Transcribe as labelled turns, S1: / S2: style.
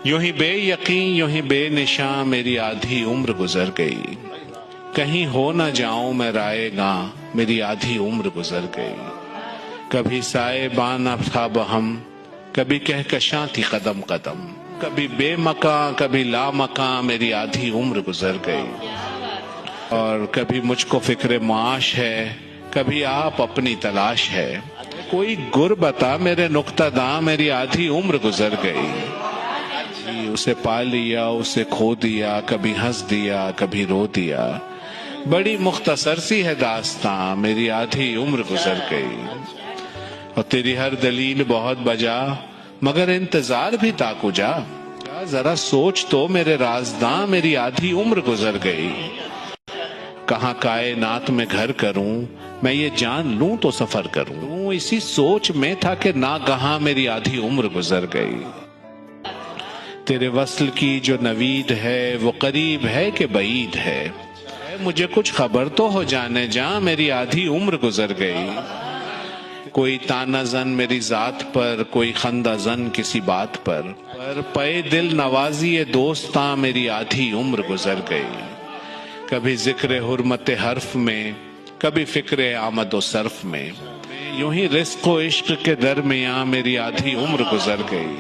S1: یوں ہی بے یقین یوں ہی بے نشاں میری آدھی عمر گزر گئی، کہیں ہو نہ جاؤں میں رائے گاں میری آدھی عمر گزر گئی۔ کبھی سائے بان تھا بہم، کبھی کہکشاں تھی قدم قدم، کبھی بے مکاں کبھی لا مکاں میری آدھی عمر گزر گئی۔ اور کبھی مجھ کو فکر معاش ہے، کبھی آپ اپنی تلاش ہے، کوئی گر بتا میرے نقطہ داں میری آدھی عمر گزر گئی۔ اسے پا لیا اسے کھو دیا، کبھی ہنس دیا کبھی رو دیا، بڑی مختصر سی ہے داستاں میری آدھی عمر گزر گئی۔ اور تیری ہر دلیل بہت بجا مگر انتظار بھی تا کجا، ذرا سوچ تو میرے رازداں میری آدھی عمر گزر گئی۔ کہاں کائنات میں گھر کروں میں یہ جان لوں تو سفر کروں، اسی سوچ میں تھا کہ ناگہاں میری آدھی عمر گزر گئی۔ تیرے وصل کی جو نوید ہے وہ قریب ہے کہ بعید ہے، مجھے کچھ خبر تو ہو جانے جاں میری آدھی عمر گزر گئی۔ کوئی تانا زن میری ذات پر، کوئی خندہ زن کسی بات پر پے دل نوازی دوستاں میری آدھی عمر گزر گئی۔ کبھی ذکر حرمت حرف میں، کبھی فکر آمد و صرف میں، یوں ہی رزق و عشق کے درمیاں میری آدھی عمر گزر گئی۔